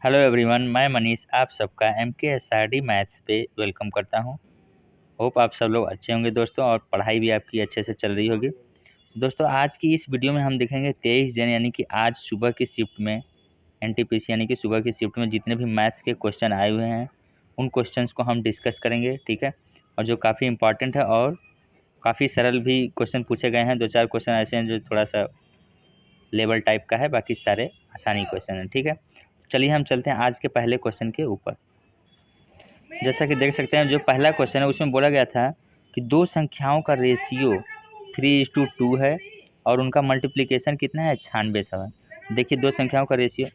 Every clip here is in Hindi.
हेलो एवरीवन, मैं मनीष आप सबका एम के एस आर डी मैथ्स पे वेलकम करता हूँ। होप आप सब लोग अच्छे होंगे दोस्तों और पढ़ाई भी आपकी अच्छे से चल रही होगी। दोस्तों आज की इस वीडियो में हम देखेंगे 23 जन यानी कि आज सुबह की शिफ्ट में एनटीपीसी यानी कि सुबह की शिफ्ट में जितने भी मैथ्स के क्वेश्चन आए हुए हैं उन क्वेश्चंस को हम डिस्कस करेंगे, ठीक है। और जो काफ़ी इंपॉर्टेंट है और काफ़ी सरल भी क्वेश्चन पूछे गए हैं। 2-4 क्वेश्चन ऐसे हैं जो थोड़ा सा लेवल टाइप का है, बाकी सारे आसानी क्वेश्चन हैं, ठीक है। चलिए हम चलते हैं आज के पहले क्वेश्चन के ऊपर। जैसा कि देख सकते हैं जो पहला क्वेश्चन है उसमें बोला गया था कि दो संख्याओं का रेशियो 3:2 है और उनका मल्टीप्लिकेशन कितना है 96 है। देखिए दो संख्याओं का रेशियो,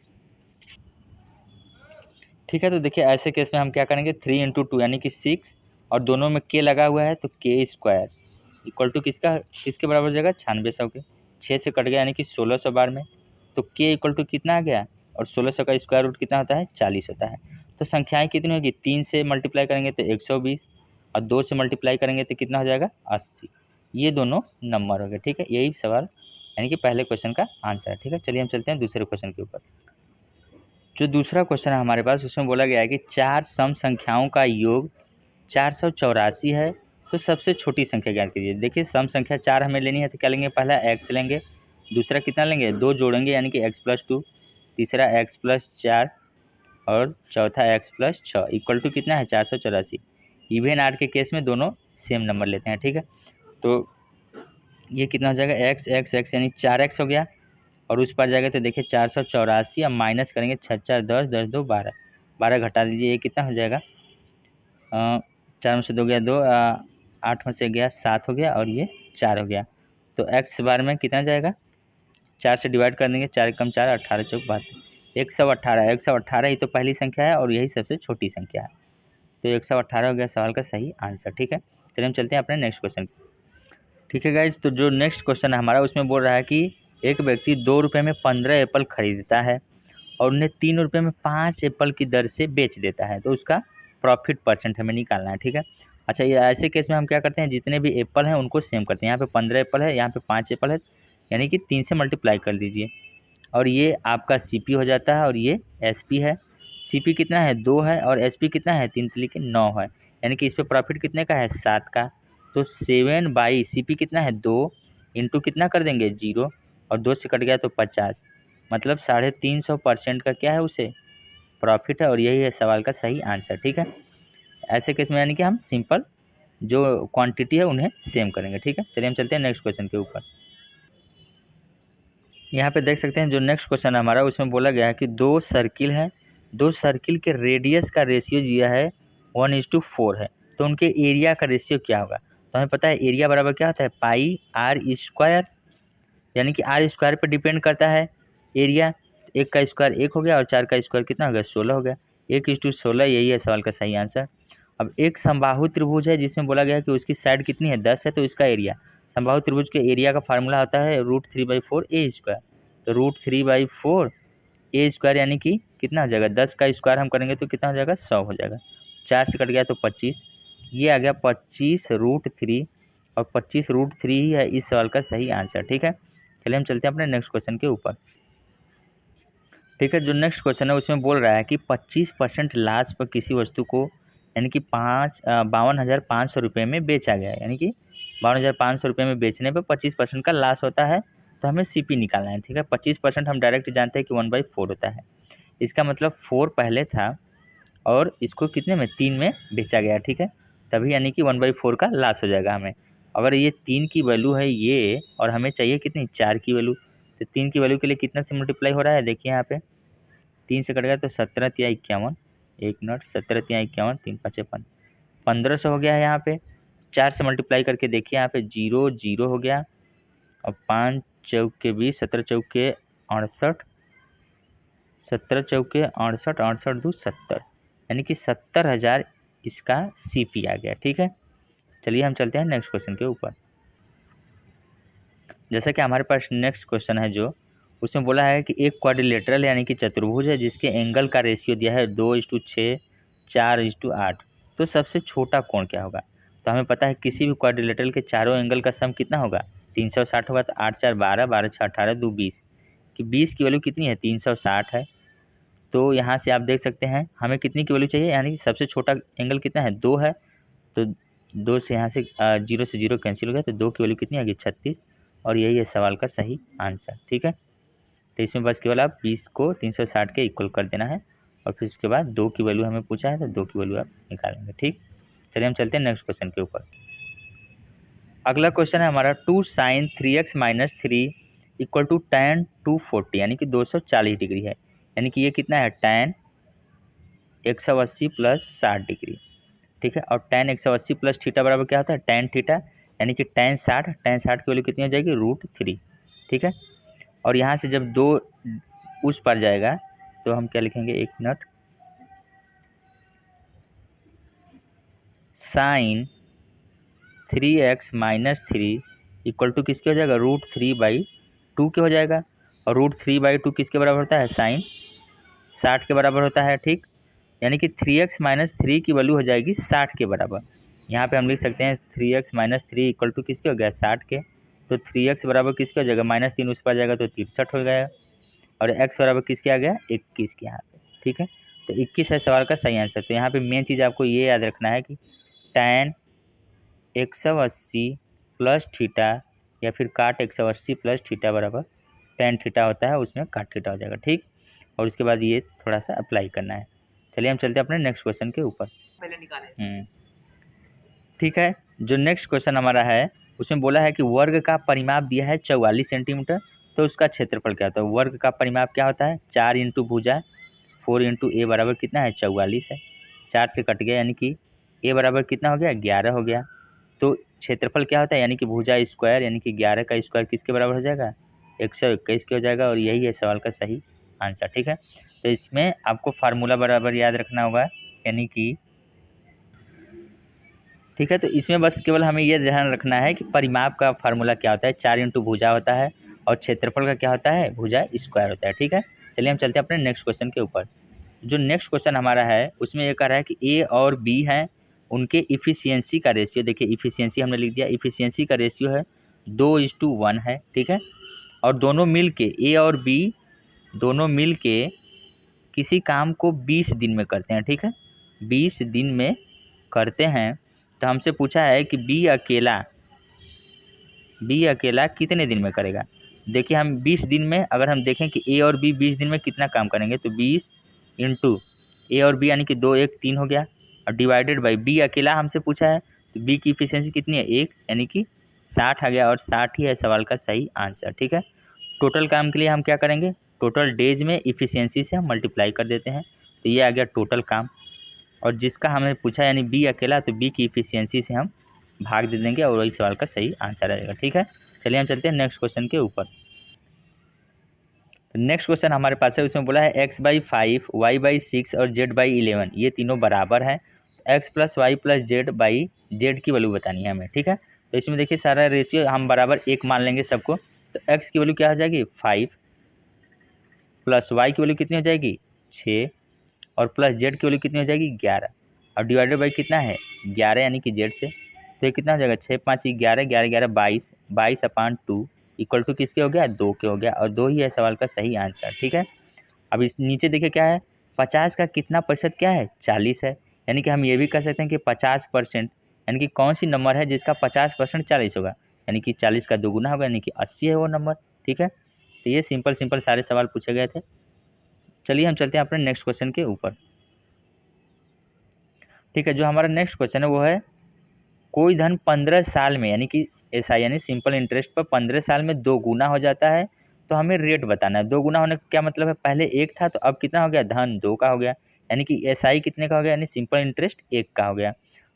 ठीक है। तो देखिए ऐसे केस में हम क्या करेंगे, 3 × 2 यानी कि 6 और दोनों में के लगा हुआ है तो k² इक्वल टू किसके बराबर हो जाएगा 9600 के। 6 से कट गया यानी कि 1600 बार में, तो k इक्वल टू कितना आ गया और 1600 का स्क्वायर रूट कितना होता है 40 होता है। तो संख्याएं कितनी होगी, 3 से मल्टीप्लाई करेंगे तो 120 और 2 से मल्टीप्लाई करेंगे तो कितना हो जाएगा 80। ये दोनों नंबर हो गए, ठीक है। यही सवाल यानी कि पहले क्वेश्चन का आंसर है, ठीक है। चलिए हम चलते हैं दूसरे क्वेश्चन के ऊपर। जो दूसरा क्वेश्चन है हमारे पास उसमें बोला गया है कि चार सम संख्याओं का योग 484 है, तो सबसे छोटी संख्या ज्ञात कीजिए। देखिए सम संख्या 4 हमें लेनी है तो क्या लेंगे, पहला x लेंगे, दूसरा कितना लेंगे 2 जोड़ेंगे यानी कि x+2, तीसरा x+4 और चौथा x+6 इक्वल टू कितना है 484। इवन आर के केस में दोनों सेम नंबर लेते हैं, ठीक है। तो ये कितना हो जाएगा x यानी 4x हो गया और उस पर जाएगा तो देखिए 484 अब माइनस करेंगे 6 4 10 10 2 12, 12 घटा दीजिए ये कितना हो जाएगा 4 में से 2 गया 2, 8 में से गया 7 हो गया और ये 4 हो गया। तो x बार में कितना जाएगा 4 से डिवाइड कर देंगे, 4 कम 4 18 चौक 72, 118 ही तो पहली संख्या है और यही सबसे छोटी संख्या है। तो 118 हो गया सवाल का सही आंसर, ठीक है। चलिए हम चलते हैं अपने नेक्स्ट क्वेश्चन, ठीक है गाइज। तो जो नेक्स्ट क्वेश्चन है हमारा उसमें बोल रहा है कि एक व्यक्ति 2 रुपये में 15 एप्पल खरीदता है और उन्हें 3 रुपये में 5 एप्पल की दर से बेच देता है, तो उसका प्रॉफिट परसेंट हमें निकालना है, ठीक है। अच्छा ये ऐसे केस में हम क्या करते हैं, जितने भी एप्पल हैं उनको सेम करते हैं। यहाँ पे 15 एप्पल है, यहाँ पे 5 एप्पल है, यानी कि 3 से मल्टीप्लाई कर दीजिए और ये आपका CP हो जाता है और ये SP है। CP कितना है 2 है और SP कितना है 3×9 है, यानी कि इस पर प्रॉफिट कितने का है 7 का। तो 7/, CP कितना है 2 इंटू कितना कर देंगे 0 और 2 से कट गया तो 50, मतलब 350% का क्या है उसे प्रॉफिट है और यही है सवाल का सही आंसर, ठीक है। ऐसे केस में यानी कि हम सिंपल जो क्वांटिटी है उन्हें सेम करेंगे, ठीक है। चलिए हम चलते हैं नेक्स्ट क्वेश्चन के ऊपर। यहाँ पे देख सकते हैं जो नेक्स्ट क्वेश्चन है हमारा उसमें बोला गया है कि दो सर्किल हैं, दो सर्किल के रेडियस का रेशियो दिया है 1:4 है, तो उनके एरिया का रेशियो क्या होगा। तो हमें पता है एरिया बराबर क्या होता है πr², यानी कि r² पर डिपेंड करता है एरिया। एक का स्क्वायर 1 हो गया और 4 का स्क्वायर कितना हो गया 16 हो गया, 1:16, यही है सवाल का सही आंसर। अब एक समबाहु त्रिभुज है जिसमें बोला गया है कि उसकी साइड कितनी है 10 है, तो इसका एरिया, समबाहु त्रिभुज के एरिया का फार्मूला होता है √3/4 a²। तो √3/4 a² यानी कि कितना हो जाएगा 10 का स्क्वायर हम करेंगे तो कितना हो जाएगा 100 हो जाएगा, 4 से कट गया तो 25, ये आ गया 25√3 और 25√3 ही है इस सवाल का सही आंसर, ठीक है। चलिए हम चलते हैं अपने नेक्स्ट क्वेश्चन के ऊपर, ठीक है। जो नेक्स्ट क्वेश्चन है उसमें बोल रहा है कि 25% लाश पर किसी वस्तु को यानी कि 52,500 रुपये में बेचा गया है, यानी कि 52,500 रुपये में बेचने पर 25% का लाश होता है, तो हमें CP निकालना है, ठीक है। 25% हम डायरेक्ट जानते हैं कि 1/4 होता है, इसका मतलब 4 पहले था और इसको कितने में 3 में बेचा गया, ठीक है। तभी यानी कि 1/4 का लॉस हो जाएगा हमें। अगर ये 3 की वैल्यू है ये और हमें चाहिए कितनी 4 की वैल्यू, तो 3 की वैल्यू के लिए कितना से मल्टीप्लाई हो रहा है, देखिए यहाँ पे 3 से कट गया तो 17×3 = 51, 1 मिनट 17×3 = 3×5 = 1500 हो गया है। यहाँ पे 4 से मल्टीप्लाई करके देखिए यहाँ पे 0 0 हो गया और 5 चौके 20, 17 चौके 68, 17 चौके 68, 68 दूँ 70, यानी कि 70,000 इसका CP आ गया, ठीक है। चलिए हम चलते हैं नेक्स्ट क्वेश्चन के ऊपर। जैसा कि हमारे पास नेक्स्ट क्वेश्चन है जो उसमें बोला है कि एक क्वाड्रिलेटरल यानी कि चतुर्भुज है जिसके एंगल का रेशियो दिया है 2:6, 4:8, तो सबसे छोटा कोण क्या होगा। तो हमें पता है किसी भी क्वाड्रिलेटरल के चारों एंगल का सम कितना होगा 360 होगा, तो 8 4 12, 12 6 18 2 20, कि 20 की वैल्यू कितनी है 360 है। तो यहाँ से आप देख सकते हैं हमें कितनी की वैल्यू चाहिए, यानी सबसे छोटा एंगल कितना है, 2 है। तो 2 से यहाँ से 0 से 0 कैंसिल हो गया, तो 2 की वैल्यू कितनी आ गई, 36। और यही है सवाल का सही आंसर। ठीक है, तो इसमें बस केवल आप 20 को 360 के इक्वल कर देना है, और फिर उसके बाद 2 की वैल्यू हमें पूछा है तो 2 की वैल्यू आप निकालेंगे। ठीक, चलिए हम चलते हैं नेक्स्ट क्वेश्चन के ऊपर। अगला क्वेश्चन है हमारा 2 sin 3x minus 3 equal to tan 240, यानी कि 240 डिग्री है। यानी कि ये कितना है, tan 180 प्लस 60 डिग्री। ठीक है, और tan 180 प्लस थीटा बराबर क्या होता है, tan थीटा, यानी कि tan 60 की वैल्यू कितनी हो जाएगी, √3। ठीक है, और यहाँ से जब 2 उस पर जाएगा तो हम क्या लिखेंगे, 1 minute, sine 3x minus 3 equal to किसके हो जाएगा, √3/2 के हो जाएगा। और √3/2 किसके बराबर होता है, साइन 60 के बराबर होता है। ठीक, यानी कि 3x माइनस 3 की वैल्यू हो जाएगी 60 के बराबर। यहाँ पे हम लिख सकते हैं 3x माइनस 3 इक्वल टू किसके हो गया, 60 के। तो 3x बराबर किसके हो जाएगा, -3 उस पर जाएगा तो 63 हो गया, और x बराबर किसके आ गया, 21 के यहाँ पे। ठीक है, तो 21 है सवाल का सही आंसर। तो यहाँ पे मेन चीज़ आपको ये याद रखना है कि tan 180 प्लस थीटा या फिर काट 180 प्लस थीटा बराबर tan थीटा होता है, उसमें काट थीटा हो जाएगा। ठीक, और उसके बाद ये थोड़ा सा अप्लाई करना है। चलिए हम चलते हैं अपने नेक्स्ट क्वेश्चन के ऊपर। पहले निकालें। ठीक है, जो नेक्स्ट क्वेश्चन हमारा है उसमें बोला है कि वर्ग का परिमाप दिया है 44 सेंटीमीटर, तो उसका क्षेत्रफल क्या होता है। वर्ग का परिमाप क्या होता है, 4 इंटू भुजा 4 इंटू ए बराबर कितना है, 44 है। 4 से कट गया, यानी कि ए बराबर कितना हो गया, 11 हो गया। तो क्षेत्रफल क्या होता है, यानी कि भुजा स्क्वायर, यानी कि 11 का स्क्वायर किसके बराबर हो जाएगा, 121 के हो जाएगा। और यही है सवाल का सही आंसर। ठीक है, तो इसमें आपको फार्मूला बराबर याद रखना होगा, यानी कि ठीक है, तो इसमें बस केवल हमें ये ध्यान रखना है कि परिमाप का फार्मूला क्या होता है, 4 इंटू भुजा होता है, और क्षेत्रफल का क्या होता है, भुजा स्क्वायर होता है। ठीक है, चलिए हम चलते हैं अपने नेक्स्ट क्वेश्चन के ऊपर। जो नेक्स्ट क्वेश्चन हमारा है उसमें ये कह रहा है कि ए और बी हैं, उनके इफ़िशियंसी का रेशियो, देखिए इफ़िशियंसी हमने लिख दिया, इफ़िशियंसी का रेशियो है 2:1 है। ठीक है, और दोनों मिल के, ए और बी दोनों मिल के किसी काम को 20 दिन में करते हैं। ठीक है, 20 दिन में करते हैं। तो हमसे पूछा है कि बी अकेला कितने दिन में करेगा। देखिए हम 20 दिन में, अगर हम देखें कि ए और बी 20 दिन में कितना काम करेंगे, तो 20 इंटू ए और बी, यानी कि 2 1 3 हो गया, और डिवाइडेड बाई बी अकेला हमसे पूछा है, तो बी की इफिशियंसी कितनी है, 1, यानी कि 60 आ गया, और 60 ही है सवाल का सही आंसर। ठीक है, टोटल काम के लिए हम क्या करेंगे, टोटल डेज में इफिशियंसी से हम मल्टीप्लाई कर देते हैं, तो ये आ गया टोटल काम। और जिसका हमें पूछा यानी बी अकेला, तो बी की इफिशियंसी से हम भाग दे देंगे, और वही सवाल का सही आंसर आएगा। ठीक है, चलिए हम चलते हैं नेक्स्ट क्वेश्चन के ऊपर। नेक्स्ट क्वेश्चन हमारे पास है, उसमें बोला है x/5 y/6 और z/11 ये तीनों बराबर हैं, x plus Y plus z/z की वैल्यू बतानी है हमें। ठीक है, तो इसमें देखिए सारा रेशियो हम बराबर 1 मान लेंगे सबको। तो x की वैल्यू क्या हो जाएगी, 5, प्लस y की वैल्यू कितनी हो जाएगी, 6, और प्लस z की वैल्यू कितनी हो जाएगी, 11, और डिवाइडेड बाई कितना है, 11, यानी कि z से। तो ये कितना हो जाएगा, 6 5 11 11 11 22, 22/2 इक्वल टू किसके हो गया, 2 के हो गया, और 2 ही है सवाल का सही आंसर। ठीक है, अब इस नीचे देखिए क्या है, 50 का कितना प्रतिशत क्या है, 40 है। यानी कि हम ये भी कह सकते हैं कि 50%, यानी कि कौन सी नंबर है जिसका 50% 40 होगा, यानी कि 40 का दोगुना होगा, यानी कि 80 है वो नंबर। ठीक है, तो ये सिंपल सारे सवाल पूछे गए थे। चलिए हम चलते हैं अपने नेक्स्ट क्वेश्चन के ऊपर। ठीक है, जो हमारा नेक्स्ट क्वेश्चन है वो है, कोई धन 15 साल में, यानी कि एसआई यानी सिंपल इंटरेस्ट पर 15 साल में 2 गुना हो जाता है, तो हमें रेट बताना है। 2 गुना होने का क्या मतलब है, पहले 1 था तो अब कितना हो गया, धन 2 का हो गया, यानी कि एसआई कितने का हो गया, यानी सिंपल इंटरेस्ट 1 का हो गया।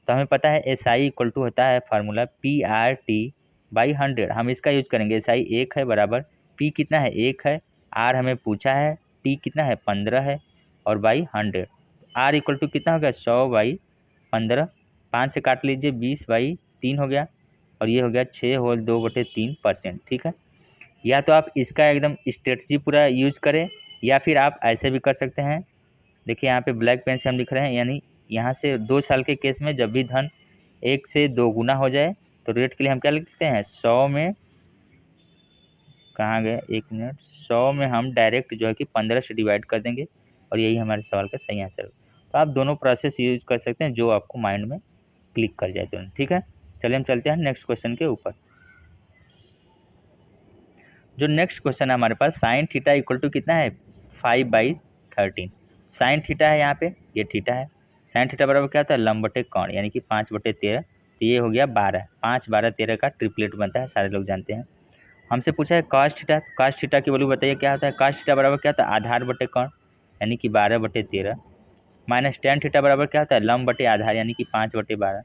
तो हमें पता है एसआई इक्वल टू होता है फार्मूला PRT/100, हम इसका यूज करेंगे। एसआई 1 है बराबर पी कितना है, 1 है, आर हमें पूछा है, टी कितना है, 15 है, और बाई 100, आर इक्वल टू कितना हो गया, 100/15, 5 से काट लीजिए, 20/3 हो गया, और ये हो गया 6/2/3%। ठीक है, या तो आप इसका एकदम स्ट्रेटजी पूरा यूज़ करें, या फिर आप ऐसे भी कर सकते हैं। देखिए यहाँ पे ब्लैक पेन से हम लिख रहे हैं, यानी यहाँ से 2 साल के केस में जब भी धन 1 से 2 गुना हो जाए, तो रेट के लिए हम क्या लिखते हैं, 100 में, कहाँ गए, 1 मिनट, 100 में हम डायरेक्ट जो है कि 15 से डिवाइड कर देंगे, और यही हमारे सवाल का सही आंसर है। तो आप दोनों प्रोसेस यूज कर सकते हैं जो आपको माइंड में क्लिक कर जाए तुरंत। ठीक है, चलिए हम चलते हैं नेक्स्ट क्वेश्चन के ऊपर। जो नेक्स्ट क्वेश्चन है हमारे पास, साइन थीटा इक्वल टू कितना है 5/13। साइन थीटा है यहाँ पे, ये थीटा है। साइन थीटा बराबर क्या होता है लंब बटे कोण, यानी कि 5/13। तो ये हो गया 12, 5 12 13 का ट्रिपलेट बनता है, सारे लोग जानते हैं। हमसे पूछा है कॉस थीटा, कॉस थीटा की वैल्यू बताइए क्या होता है। कॉस थीटा बराबर क्या होता है आधार बटे कोण, यानी कि 12/13, माइनस टेन थीटा बराबर क्या होता है लंब बटे आधार, यानी कि 5/12,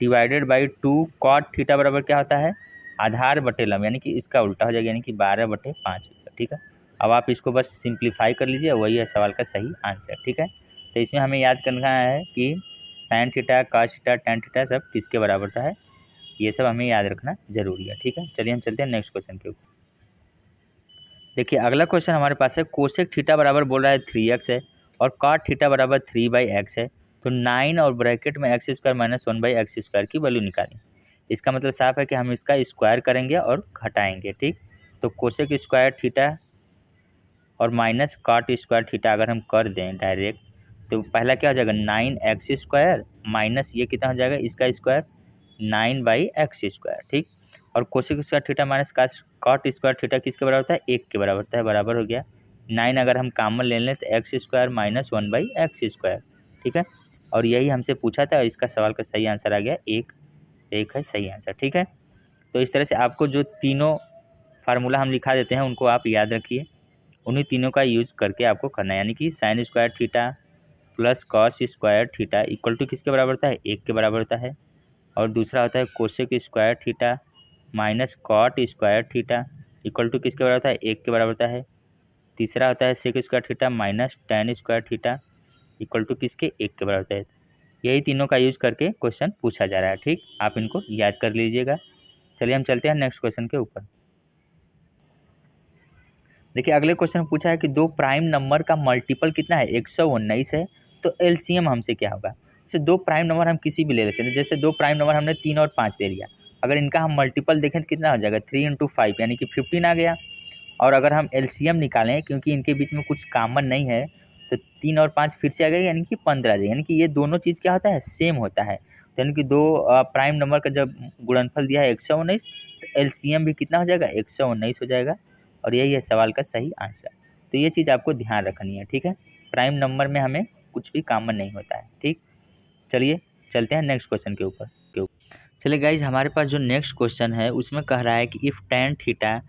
डिवाइडेड बाई 2 कॉट थीटा बराबर क्या होता है आधार बटे लंब, यानी कि इसका उल्टा हो जाएगा, यानी कि 12/5। ठीक है, अब आप इसको बस सिंप्लीफाई कर लीजिए, वही है सवाल का सही आंसर। ठीक है, तो इसमें हमें याद करना है कि sine theta, cos theta, tan theta सब किसके बराबर होता है, ये सब हमें याद रखना जरूरी है। ठीक है, चलिए हम चलते हैं नेक्स्ट क्वेश्चन के ऊपर। देखिए अगला क्वेश्चन हमारे पास है, कोसेक थीटा बराबर बोल रहा है 3x है और कॉट थीटा बराबर 3/x है, तो 9 और ब्रैकेट में x² माइनस 1/x² की वैल्यू निकालें। इसका मतलब साफ है कि हम इसका स्क्वायर करेंगे और घटाएंगे। ठीक, तो कोसेक स्क्वायर थीटा और माइनस कॉट स्क्वायर थीटा अगर हम कर दें डायरेक्ट, तो पहला क्या हो जाएगा 9x² माइनस ये कितना हो जाएगा इसका स्क्वायर 9/x²। ठीक, और cosec square theta minus cot square theta किसके बराबर होता है 1 के बराबर होता है, बराबर हो गया 9। अगर हम कॉमन ले लें तो x² माइनस 1/x²। ठीक है, और यही हमसे पूछा था, इसका सवाल का सही आंसर आ गया 1, 1 है सही आंसर। ठीक है, तो इस तरह से आपको जो तीनों फार्मूला हम लिखा देते हैं उनको आप याद रखिए, उन्हीं तीनों का यूज करके आपको करना है, यानी कि sine square theta plus cos square theta equal to किसके बराबर होता है 1 के बराबर होता है, और दूसरा होता है cosec square theta minus cot square theta equal to किसके बराबर होता है 1 के बराबर होता है, तीसरा होता है sec square theta minus tan square theta equal to किसके 1 के बराबर होता है। यही तीनों का यूज करके क्वेश्चन पूछा जा रहा है। ठीक, आप इनको याद कर लीजिएगा। चलिए हम चलते हैं नेक्स्ट क्वेश्चन के ऊपर। देखिए अगले क्वेश्चन में पूछा है कि दो प्राइम नंबर का मल्टीपल कितना है 119 है, तो एलसीएम हमसे क्या होगा। जैसे दो प्राइम नंबर हम किसी भी ले सकते हैं, जैसे दो प्राइम नंबर हमने 3 और 5 ले लिया, अगर इनका हम मल्टीपल देखें तो कितना हो जाएगा 3 × 5 यानी कि 15 आ गया। और अगर हम एलसीएम निकालें क्योंकि इनके बीच में कुछ कॉमन नहीं है, तो 3 और 5 फिर से आ गए यानी कि 15 आ जाएगा, यानी कि ये दोनों चीज़ क्या होता है सेम होता है। तो यानी कि दो प्राइम नंबर का जब गुणनफल दिया है 119, तो एलसीएम भी कितना हो जाएगा 119 हो जाएगा, और यही है सवाल का सही आंसर। तो ये चीज़ आपको ध्यान रखनी है। ठीक है, प्राइम नंबर में हमें कुछ भी कॉमन नहीं होता है। ठीक, चलिए चलते हैं नेक्स्ट क्वेश्चन के ऊपर। चलिए गाइज हमारे पास जो नेक्स्ट क्वेश्चन है उसमें कह रहा है कि if tan theta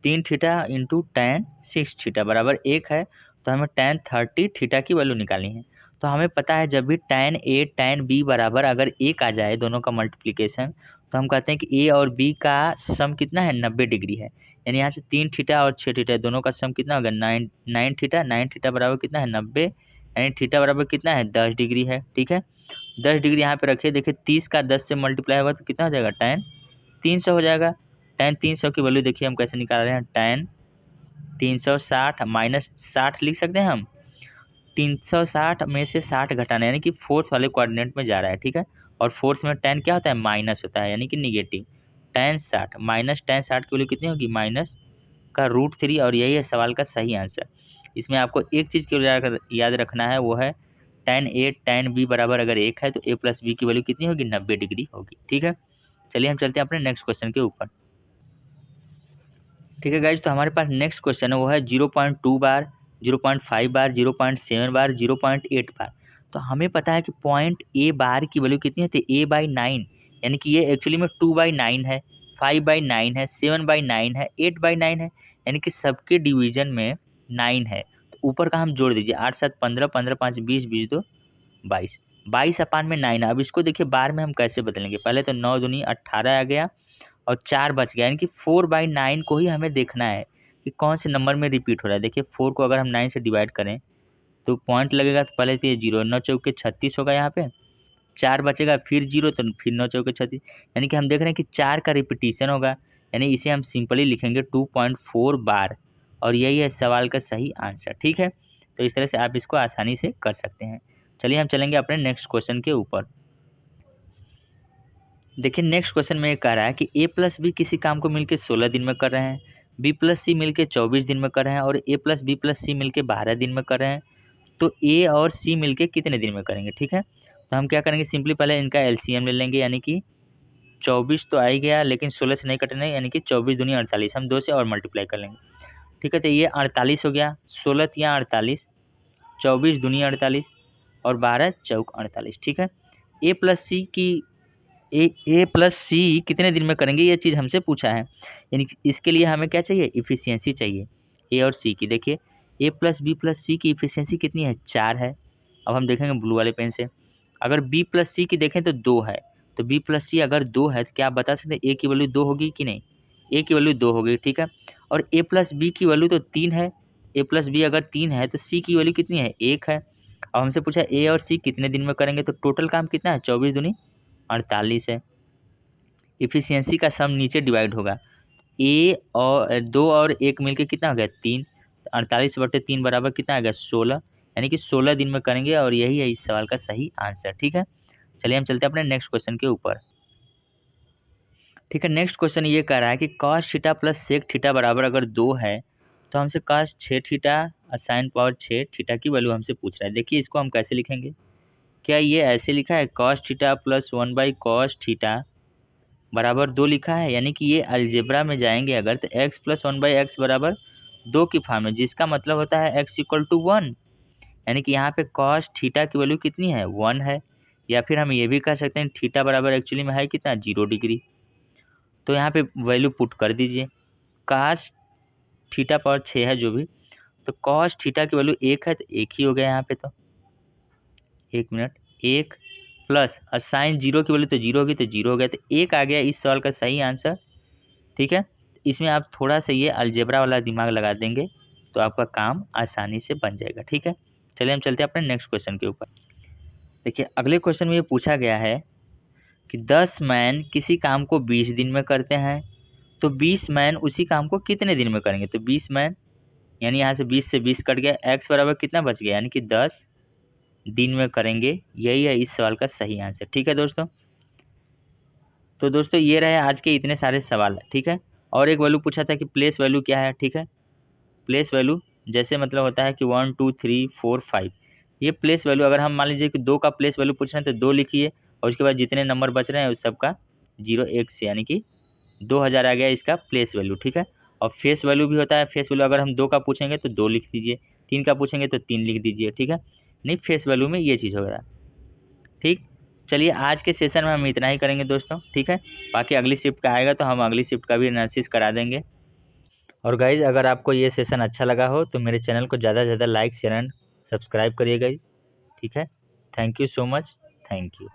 3 theta into tan 6 theta बराबर 1 है, तो हमें tan 30 थीटा की वैल्यू निकालनी है। तो हमें पता है जब भी tan A tan B बराबर अगर 1 आ जाए दोनों का मल्टीप्लिकेशन, तो हम कहते हैं कि A और B का सम कितना है 90 डिग्री है। यानी यहाँ से 3 थीटा और 6 थीटा दोनों का सम कितना होगा 9 थीटा, 9 थीटा बराबर कितना है 90, यानी थीटा बराबर कितना है 10 डिग्री है। ठीक है, 10 डिग्री यहाँ पे रखिए, देखिए 30 का 10 से मल्टीप्लाई होगा तो कितना हो जाएगा tan 300 हो जाएगा। tan 300 की वैल्यू देखिए हम कैसे निकाल रहे हैं, tan 360 माइनस 60 लिख सकते हैं हम, 360 में से 60 घटाना यानी कि फोर्थ वाले कोऑर्डिनेट में जा रहा है। ठीक है, और फोर्थ में tan क्या होता है माइनस होता है, यानी कि निगेटिव। tan 60 माइनस tan 60 की वैल्यू कितनी होगी माइनस का √3, और यही है सवाल का सही आंसर। इसमें आपको एक चीज़ की याद रखना है, वो है tan A tan B बराबर अगर 1 है तो A प्लस B की वैल्यू कितनी होगी 90 डिग्री होगी। ठीक है, चलिए हम चलते हैं अपने नेक्स्ट क्वेश्चन के ऊपर। ठीक है गाइज, तो हमारे पास नेक्स्ट क्वेश्चन है वो है 0.2 बार, 0.5 बार, 0.7 बार, 0.8 बार। तो हमें पता है कि पॉइंट ए बार की वैल्यू कितनी होती है A/9, यानी कि ये एक्चुअली में 2/9 है, 5/9 है, 7/9 है, 8/9 है, यानी कि सबके डिवीजन में 9 है। तो ऊपर का हम जोड़ दीजिए 8 7 15, 15 5 20, 20 2 22, 22/9 है। अब इसको देखिए बार में हम कैसे बदलेंगे, पहले तो 9 दूनी 18 आ गया और 4 बच गया, यानी कि 4/9 को ही हमें देखना है कि कौन से नंबर में रिपीट हो रहा है। देखिए 4 को अगर हम 9 से डिवाइड करें तो पॉइंट लगेगा, तो पहले तो ये 0 9 चौके 36 होगा, यहाँ पे 4 बचेगा, फिर 0 तो फिर 9 चौके 36, यानी कि हम देख रहे हैं कि 4 का रिपीटिशन होगा, यानी इसे हम सिंपली लिखेंगे 2.4 बार, और यही है सवाल का सही आंसर। ठीक है, तो इस तरह से आप इसको आसानी से कर सकते हैं। चलिए हम चलेंगे अपने नेक्स्ट क्वेश्चन के ऊपर। देखिए नेक्स्ट क्वेश्चन में ये कह रहा है कि A प्लस बी किसी काम को मिलकर 16 दिन में कर रहे हैं, बी प्लस सी मिल के 24 दिन में कर रहे हैं और ए प्लस बी प्लस सी मिल के 12 दिन में कर रहे हैं, तो ए और सी मिल के कितने दिन में करेंगे। ठीक है, तो हम क्या करेंगे, सिंपली पहले इनका एलसीएम ले लेंगे, यानी कि 24 तो आ ही गया, लेकिन 16 से नहीं कटने, यानी कि 24 दूनी 48, हम 2 से और मल्टीप्लाई कर लेंगे। ठीक है, तो ये 48 हो गया, 16 या 48, 24 दूनी 48 और 12 चौक 48। ठीक है, ए प्लस सी की ए प्लस सी कितने दिन में करेंगे, ये चीज़ हमसे पूछा है, यानी कि इसके लिए हमें क्या चाहिए, इफ़िशियंसी चाहिए ए और सी की। देखिए ए प्लस बी प्लस सी की इफ़िशियंसी कितनी है, 4 है। अब हम देखेंगे ब्लू वाले पेन से, अगर बी प्लस सी की देखें तो 2 है, तो बी प्लस सी अगर 2 है तो क्या आप बता सकते हैं ए की वैल्यू 2 होगी कि नहीं, ए की वैल्यू 2 होगी। ठीक है, और ए प्लस बी की वैल्यू तो 3 है, ए प्लस बी अगर 3 है तो सी की वैल्यू कितनी है, 1 है। अब हमसे पूछा ए और सी कितने दिन में करेंगे, तो टोटल काम कितना है, 24 दूनी 48 है। इफ़िशियंसी का सम नीचे डिवाइड होगा, ए और 2 और 1 मिलके कितना हो गया, 3, 48/3 बराबर कितना आ गया, 16, यानी कि 16 दिन में करेंगे, और यही है इस सवाल का सही आंसर। ठीक है, चलिए हम चलते हैं अपने नेक्स्ट क्वेश्चन के ऊपर। ठीक है, नेक्स्ट क्वेश्चन ये कह रहा है कि cos theta plus sec theta बराबर अगर 2 है, तो हमसे कॉस 6 थीटा और साइन पावर 6 थीटा की वैल्यू हमसे पूछ रहा है। देखिए इसको हम कैसे लिखेंगे, क्या ये ऐसे लिखा है, कॉस थीटा प्लस 1/कॉस थीटा बराबर 2 लिखा है, यानी कि ये अलजेब्रा में जाएंगे अगर, तो x प्लस 1/x बराबर 2 की फॉर्म में, जिसका मतलब होता है x इक्वल टू 1, यानी कि यहाँ पे कॉस थीटा की वैल्यू कितनी है, 1 है। या फिर हम ये भी कह सकते हैं थीटा बराबर एक्चुअली में है कितना, 0 डिग्री। तो यहाँ पे वैल्यू पुट कर दीजिए, कॉस थीटा पावर 6 है जो भी, तो कॉस थीटा की वैल्यू 1 है, तो 1 ही हो गया यहाँ पे। तो 1 मिनट, 1 प्लस और साइन 0 की वैल्यू तो 0 होगी, तो 0 हो गया, तो 1 आ गया इस सवाल का सही आंसर। ठीक है, इसमें आप थोड़ा सा ये अलजेब्रा वाला दिमाग लगा देंगे तो आपका काम आसानी से बन जाएगा। ठीक है, चलिए हम चलते हैं अपने नेक्स्ट क्वेश्चन के ऊपर। देखिए अगले क्वेश्चन में ये पूछा गया है कि 10 मैन किसी काम को 20 दिन में करते हैं, तो 20 मैन उसी काम को कितने दिन में करेंगे। तो 20 मैन, यानी यहाँ से 20 से 20 कट गया, एक्स बराबर कितना बच गया, यानी कि 10 दिन में करेंगे। यही है इस सवाल का सही आंसर। ठीक है दोस्तों, तो दोस्तों ये रहे आज के इतने सारे सवाल। ठीक है, और एक वैल्यू पूछा था कि प्लेस वैल्यू क्या है। ठीक है, प्लेस वैल्यू जैसे मतलब होता है कि 1 2 3 4 5, ये प्लेस वैल्यू अगर हम मान लीजिए कि 2 का प्लेस वैल्यू पूछ रहे हैं तो 2 लिखिए, और उसके बाद जितने नंबर बच रहे हैं उस सब का 0 1 से, यानी कि 2000 आ गया इसका प्लेस वैल्यू। ठीक है, और फेस वैल्यू भी होता है, फेस वैल्यू अगर हम 2 का पूछेंगे तो 2 लिख दीजिए, 3 का पूछेंगे तो 3 लिख दीजिए। ठीक है, नहीं फेस वैल्यू में ये चीज़ होगा। ठीक, चलिए आज के सेशन में हम इतना ही करेंगे दोस्तों। ठीक है, बाकी अगली शिफ्ट का आएगा तो हम अगली शिफ्ट का भी एनालिसिस करा देंगे। और गाइज़ अगर आपको ये सेशन अच्छा लगा हो तो मेरे चैनल को ज़्यादा से ज़्यादा लाइक शेयर एंड सब्सक्राइब करिएगा। ठीक है, thank you so much, thank you.